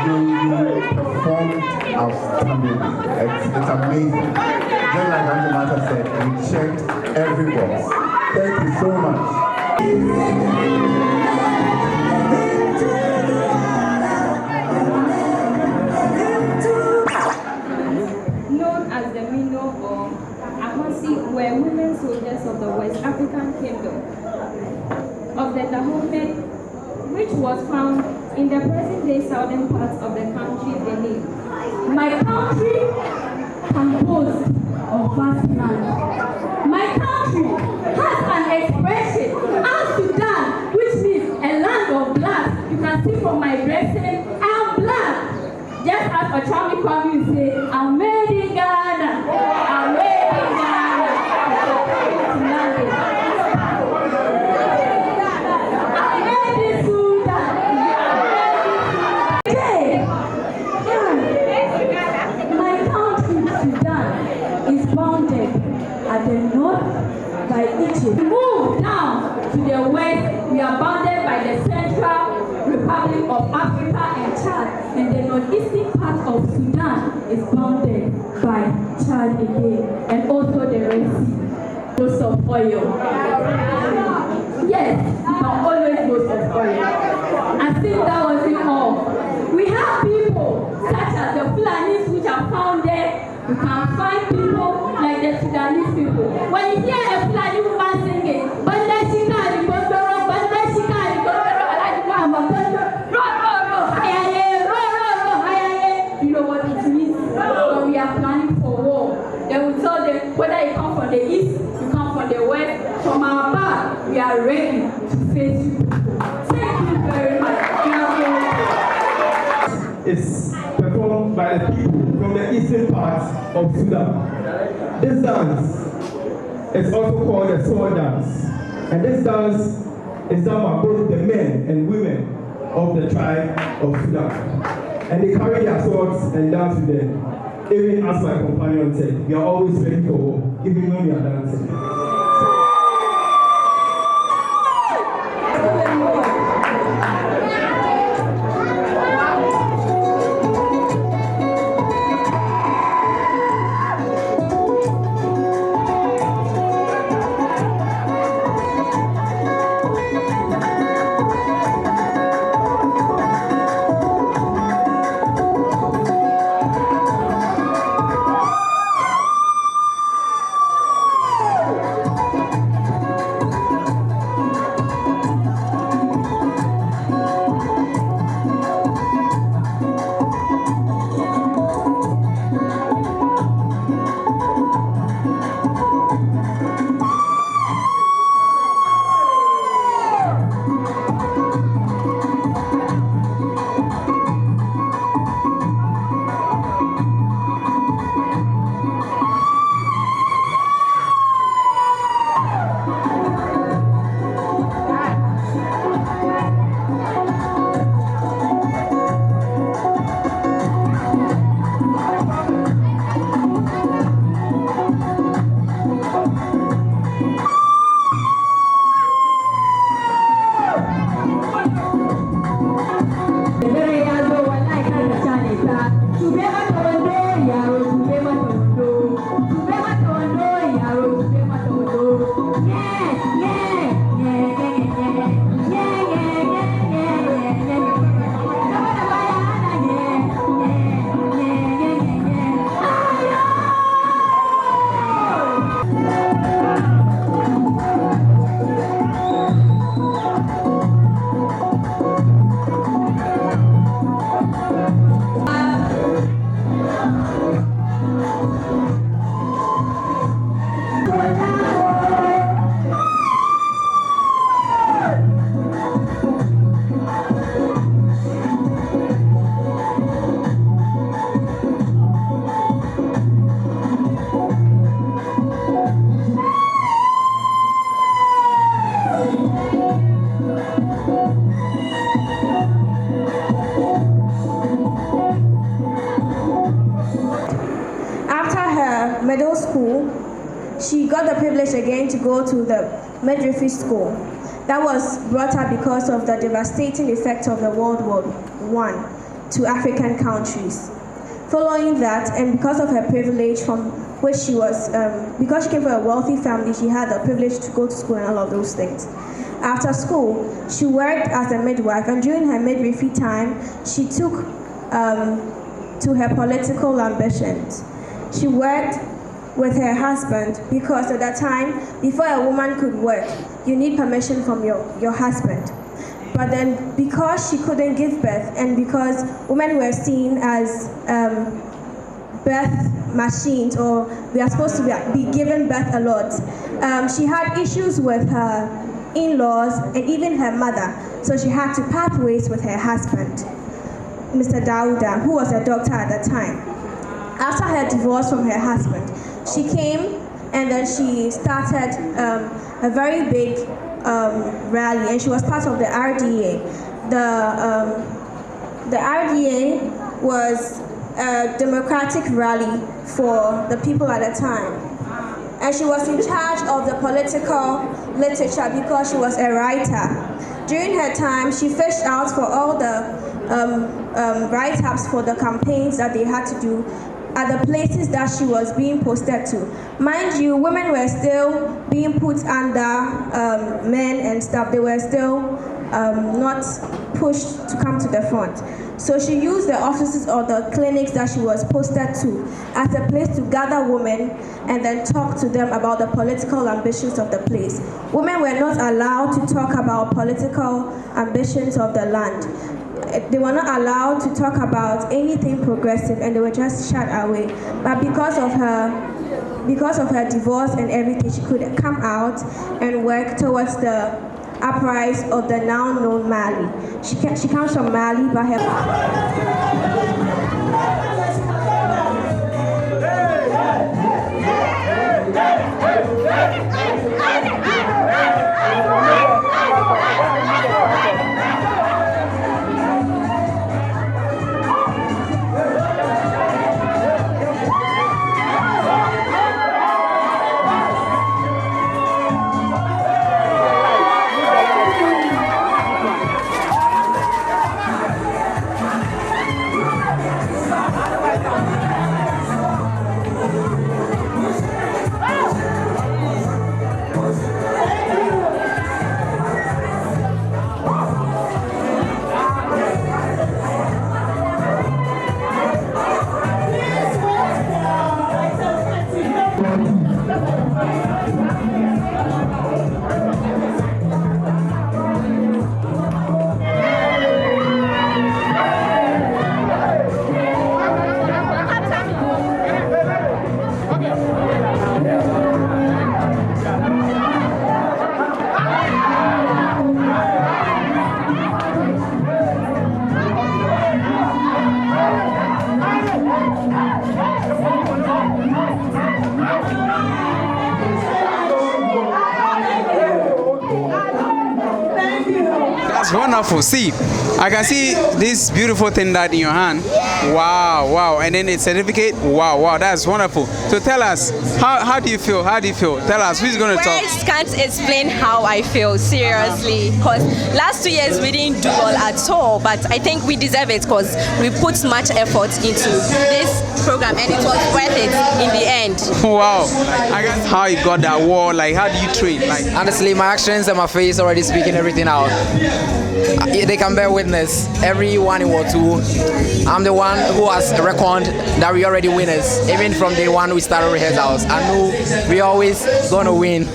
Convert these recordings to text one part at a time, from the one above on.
you performed outstandingly. It's amazing. Just like Auntie Martha said, we checked every box. Thank you so much. Known as the Mino or Ahosi were women soldiers of the West African Kingdom of the Dahomey, which was found in the present-day southern parts of the country Benin. My country composed of vast land. My country has an expression, Al Sudan, which means a land of blood. You can see from my dressing, I'm black. Just as Ochami Kwame will say, I'm made in Ghana. I'm made in Ghana. I'm made in Sudan. My country, Sudan, is bounded at the north by Egypt. We move down to the west, we are bounded by the Central Republic of Africa and Chad, and the northeastern part of Sudan is bounded by Chad again, and also the Red Sea. Boast of oil. Yes, you can always boast of oil. I think that wasn't all. We have people such as the Fulanis which are found there. You can find people like the Sudanese people. When you hear a Fulani woman singing, Banda Shikari Gondoro, Banda Shikari Gondoro, you know what it means? When we are planning for war, they will tell them whether you come from the east, you come from the west, from our back, we are ready to face you. Thank you very much. It's performed by the people from the eastern parts of Sudan. This dance is also called the sword dance. And this dance is done by both the men and women of the tribe of Sudan. And they carry their swords and dance with them. Even as my companion said, we are always ready for war, even when we are dancing. middle school, she got the privilege again to go to the midwifery school. That was brought up because of the devastating effect of the World War I. to African countries. Following that, and because of her privilege from which she was, because she came from a wealthy family, she had the privilege to go to school and all of those things. After school, she worked as a midwife, and during her midwifery time, she took to her political ambitions. She worked with her husband because at that time, before a woman could work, you need permission from your husband. But then because she couldn't give birth and because women were seen as birth machines, or we are supposed to be given birth a lot, she had issues with her in-laws and even her mother. So she had to part ways with her husband, Mr. Dauda, who was a doctor at the time. After her divorce from her husband, she came and then she started a very big rally, and she was part of the RDA. The RDA was a democratic rally for the people at the time. And she was in charge of the political literature because she was a writer. During her time, she fished out for all the write-ups for the campaigns that they had to do at the places that she was being posted to. Mind you, women were still being put under men and stuff. They were still not pushed to come to the front. So she used the offices or the clinics that she was posted to as a place to gather women and then talk to them about the political ambitions of the place. Women were not allowed to talk about political ambitions of the land. They were not allowed to talk about anything progressive, and they were just shut away. But because of her divorce and everything, she could come out and work towards the uprise of the now known Mali. She comes from Mali, but her Wonderful. See, I can see this beautiful thing that in your hand. Wow. And then a certificate. Wow, that's wonderful. So tell us, how do you feel? Tell us, who's going to talk? Words can't explain how I feel, seriously, because last 2 years we didn't do well at all, but I think we deserve it because we put much effort into this program and it was worth it in the end. Wow. I guess how you got that award, like how do you train? Like honestly, my actions and my face already speaking everything out. They can bear witness. Every 1 or 2, I'm the one who has a record that we already winners. Even from day one we started rehearsals. I knew we always gonna win.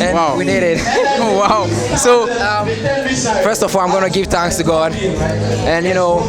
And wow. We did it. Oh wow. So first of all, I'm gonna give thanks to God. And you know,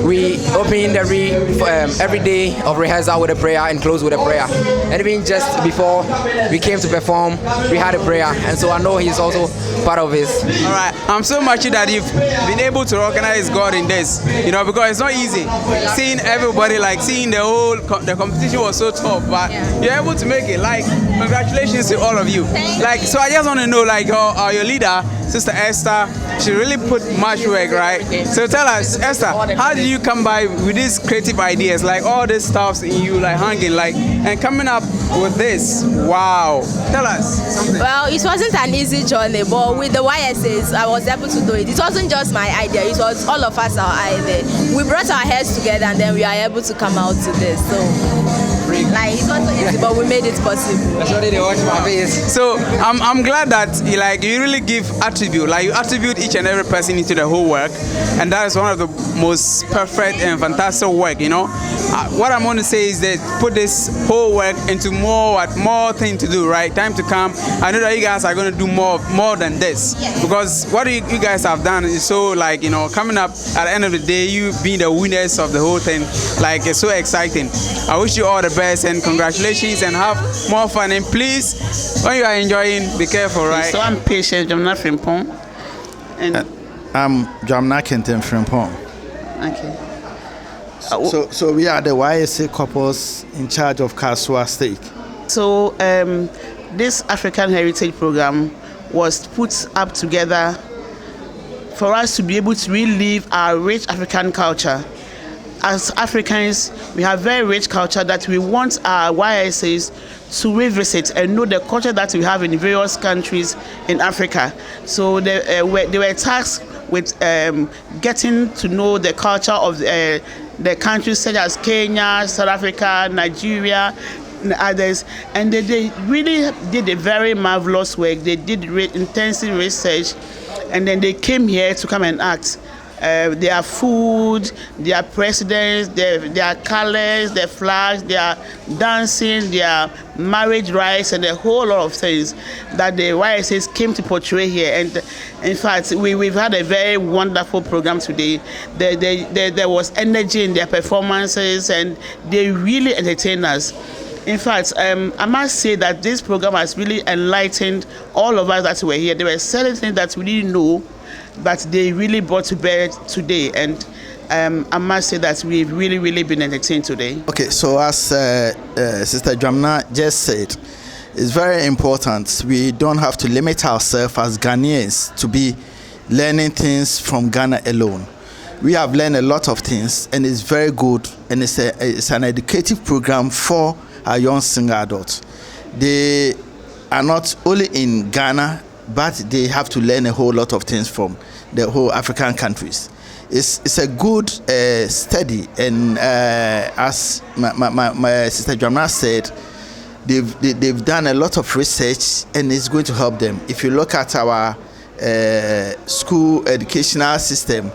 we opened every day of rehearsal with a prayer and close with a prayer. And even just before we came to perform, we had a prayer. And so I know He's also part of this. All right. I'm so much that you've been able to recognize God in this, you know, because it's not easy. Seeing everybody, like seeing the competition was so tough, but you're able to make it. Like, congratulations to all of you. Like, so I just want to know, like, your leader, Sister Esther, she really put much work, right? So tell us, Esther, how did you come by with these creative ideas, like all these stuffs in you, like hanging, like, and coming up with this? Wow. Tell us something. Well, it wasn't an easy journey, but with the YSAs, I was able to do it. It wasn't just my idea, it was all of us our idea. We brought our heads together and then we are able to come out to this. So, like, it wasn't easy, but we made it possible. That's what they watch my face. So I'm glad that you really give attribute, like you attribute each and every person into the whole work, and that is one of the most perfect and fantastic work. What I'm going to say is that put this whole work into more thing to do, right? Time to come. I know that you guys are going to do more than this, because what you guys have done is so, like, coming up at the end of the day, you being the winners of the whole thing, like, it's so exciting. I wish you all the best and congratulations and have more fun, and please, when you are enjoying, be careful, right? So I'm patient, Jamna Frimpong. And I'm Jamna Kenten Frimpong. okay. So we are the YSA couples in charge of Kasoa Stake. So this African Heritage Program was put up together for us to be able to relive our rich African culture. As Africans, we have very rich culture that we want our YSAs to revisit and know the culture that we have in various countries in Africa. So they were tasked with getting to know the culture of the countries such as Kenya, South Africa, Nigeria, and others. And they really did a very marvelous work. They did intensive research, and then they came here to come and act. Their food, their presidents, their colors, their flags, their dancing, their marriage rights, and a whole lot of things that the YSAs came to portray here. And in fact, we've had a very wonderful program today. There was energy in their performances, and they really entertained us. In fact, I must say that this program has really enlightened all of us that were here. There were certain things that we didn't know, but they really brought to bear today, and I must say that we've really been entertained today. Okay, so as Sister Jamna just said, it's very important. We don't have to limit ourselves as Ghanaians to be learning things from Ghana alone. We have learned a lot of things, and it's very good, and it's an educative program for our young single adults. They are not only in Ghana, but they have to learn a whole lot of things from the whole African countries. It's a good study, and as my sister Jamna said, they've done a lot of research, and it's going to help them. If you look at our school educational system,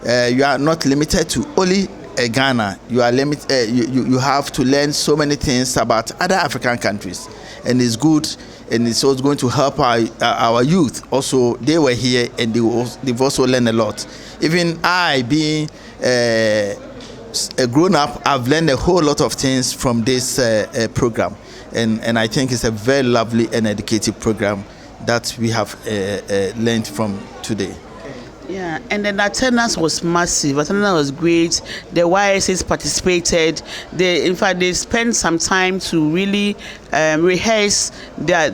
you are not limited to only Ghana. You are limited. You have to learn so many things about other African countries, and it's good. And it's also going to help our youth. Also, they were here, and they've also learned a lot. Even I, being a grown-up, I've learned a whole lot of things from this program. And I think it's a very lovely and educative program that we have learned from today. Yeah, and then the attendance was massive. Attendance was great. The YSAs participated. In fact, they spent some time to really rehearse their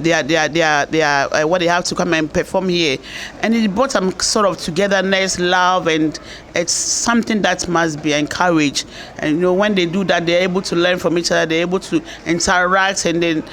what they have to come and perform here, and it brought some sort of togetherness, love, and it's something that must be encouraged. And when they do that, they're able to learn from each other. They're able to interact, and then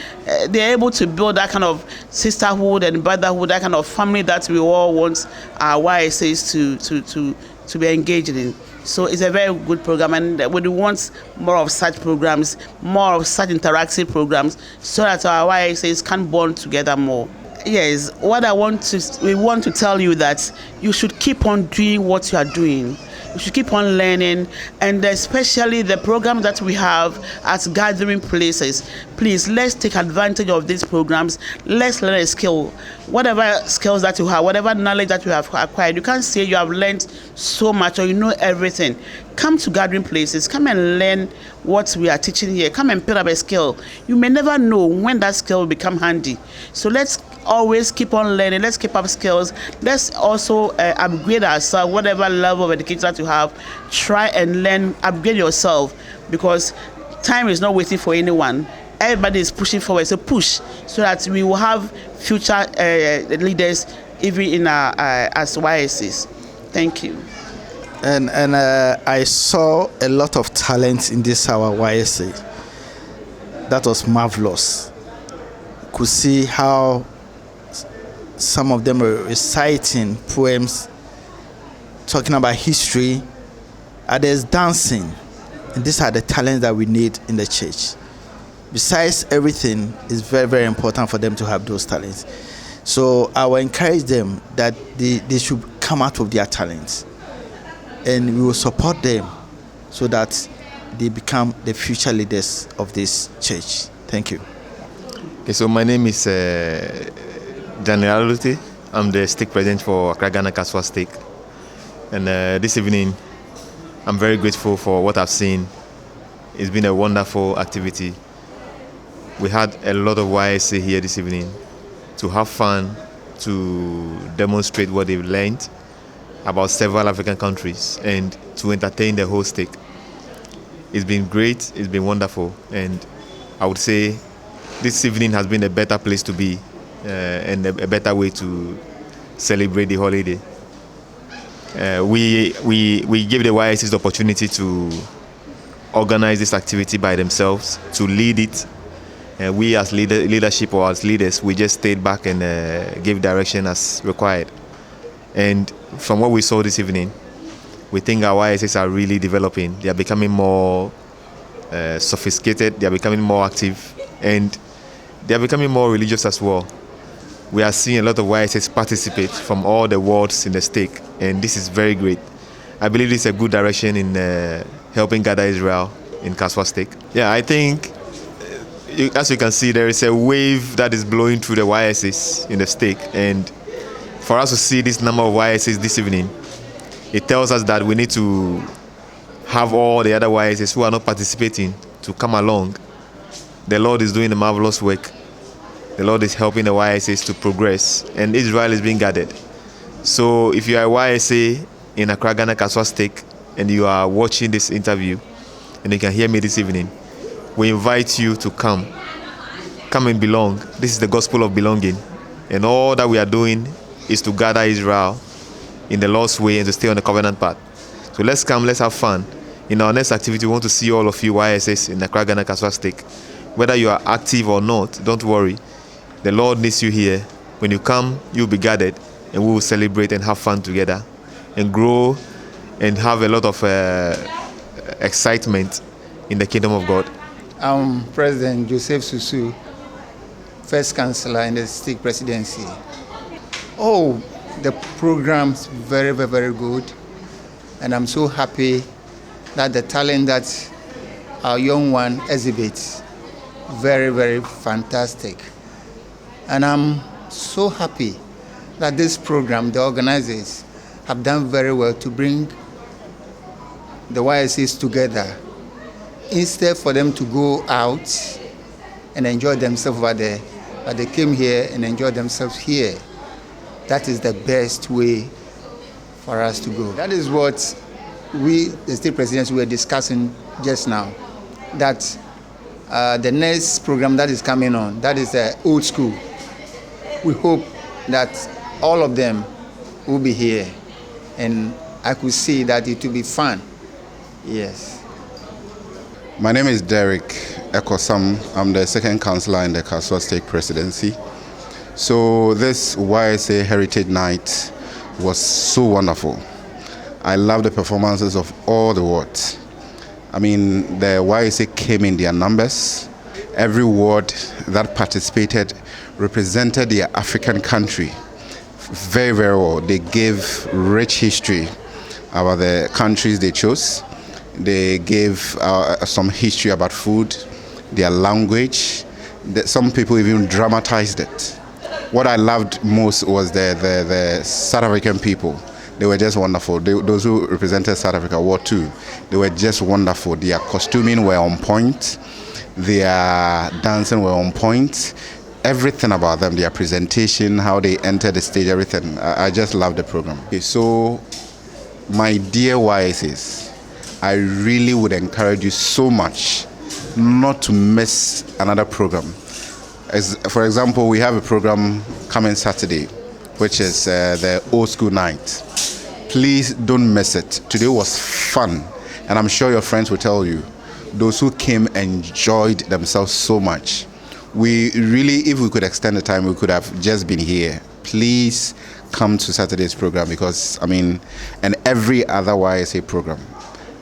they're able to build that kind of sisterhood and brotherhood, that kind of family that we all want our YSAs to be engaged in. So it's a very good program, and we want more of such programs, more of such interactive programs, so that our YSAs can bond together more. Yes, we want to tell you that you should keep on doing what you are doing. You should keep on learning, and especially the program that we have at gathering places. Please, let's take advantage of these programs. Let's learn a skill. Whatever skills that you have, whatever knowledge that you have acquired, you can't say you have learned so much or you know everything. Come to gathering places. Come and learn what we are teaching here. Come and pick up a skill. You may never know when that skill will become handy. So let's always keep on learning. Let's keep up skills. Let's also upgrade ourselves. Whatever level of education that you have, try and learn, upgrade yourself, because time is not waiting for anyone. Everybody is pushing forward. So push, so that we will have future leaders even in our as YSs. Thank you. And I saw a lot of talent in this our YSA. That was marvelous. Could see how some of them were reciting poems, talking about history, others dancing. And these are the talents that we need in the church. Besides everything, it's very, very important for them to have those talents. So I will encourage them that they should come out of their talents. And we will support them so that they become the future leaders of this church. Thank you. Okay, so my name is Daniel Alute. I'm the stake president for Accra Ghana Kasoa stake. And this evening, I'm very grateful for what I've seen. It's been a wonderful activity. We had a lot of YSA here this evening to have fun, to demonstrate what they've learned about several African countries and to entertain the whole stake. It's been great, it's been wonderful, and I would say this evening has been a better place to be and a better way to celebrate the holiday. We give the YSs the opportunity to organize this activity by themselves, to lead it. We as leadership or as leaders, we just stayed back and gave direction as required. And from what we saw this evening, we think our YSs are really developing. They are becoming more sophisticated, they are becoming more active, and they are becoming more religious as well. We are seeing a lot of YSs participate from all the wards in the stake, and this is very great. I believe this is a good direction in helping gather Israel in Kasoa stake. Yeah, I think, as you can see, there is a wave that is blowing through the YSs in the stake, and for us to see this number of YSs this evening, it tells us that we need to have all the other YSs who are not participating to come along. The Lord is doing a marvelous work. The Lord is helping the YSs to progress, and Israel is being gathered. So if you are a YSA in Accra Ghana Kasoa stake and you are watching this interview and you can hear me this evening, we invite you to come and belong. This is the gospel of belonging, and all that we are doing is to gather Israel in the Lord's way and to stay on the covenant path. So let's come, let's have fun. In our next activity, we want to see all of you YSS in the Accra Ghana Kasoa stake. Whether you are active or not, don't worry. The Lord needs you here. When you come, you'll be gathered, and we will celebrate and have fun together and grow and have a lot of excitement in the kingdom of God. I'm President Joseph Susu, first councillor in the stake presidency. Oh, the program's very, very, very good, and I'm so happy that the talent that our young one exhibits, very, very fantastic. And I'm so happy that this program, the organizers, have done very well to bring the YSs together. Instead for them to go out and enjoy themselves over there, but they came here and enjoyed themselves here. That is the best way for us to go. That is what we, the state presidents, were discussing just now. That the next program that is coming on, that is the old school. We hope that all of them will be here, and I could see that it will be fun. Yes. My name is Derek Ekosam. I'm the second councillor in the Kasoa Stake Presidency. So this YSA Heritage Night was so wonderful. I love the performances of all the wards. I mean, the YSA came in their numbers. Every ward that participated represented their African country very, very well. They gave rich history about the countries they chose. They gave some history about food, their language. Some people even dramatized it. What I loved most was the South African people. They were just wonderful. Those who represented South Africa, Ward 2, they were just wonderful. Their costuming were on point. Their dancing were on point. Everything about them, their presentation, how they entered the stage, everything. I just loved the program. Okay, so, my dear YSs, I really would encourage you so much not to miss another program. For example, we have a program coming Saturday which is the old school night. Please don't miss it. Today was fun, and I'm sure your friends will tell you. Those who came enjoyed themselves so much. We really, if we could extend the time, we could have just been here. Please come to Saturday's program because, and every other YSA program.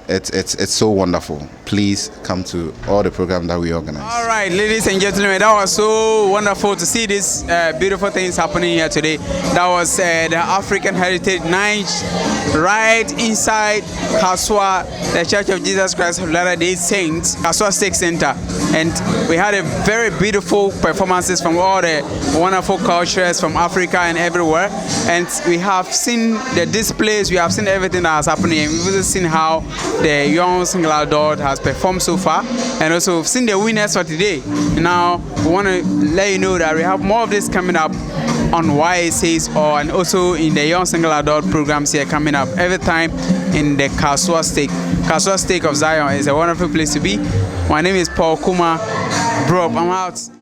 It's so wonderful. Please come to all the programs that we organize. All right, ladies and gentlemen, that was so wonderful to see these beautiful things happening here today. That was the African Heritage Night right inside Kasoa, the Church of Jesus Christ of Latter-day Saints, Kasoa Stake Center. And we had a very beautiful performances from all the wonderful cultures from Africa and everywhere. And we have seen the displays, we have seen everything that has happened here. We've also seen how the young single adult has performed so far, and also we've seen the winners for today. Now we want to let you know that we have more of this coming up on YSAs and also in the young single adult programs here coming up every time in the Kasoa Stake. Kasoa Stake of Zion is a wonderful place to be. My name is Paul Kuma. Bro, I'm out.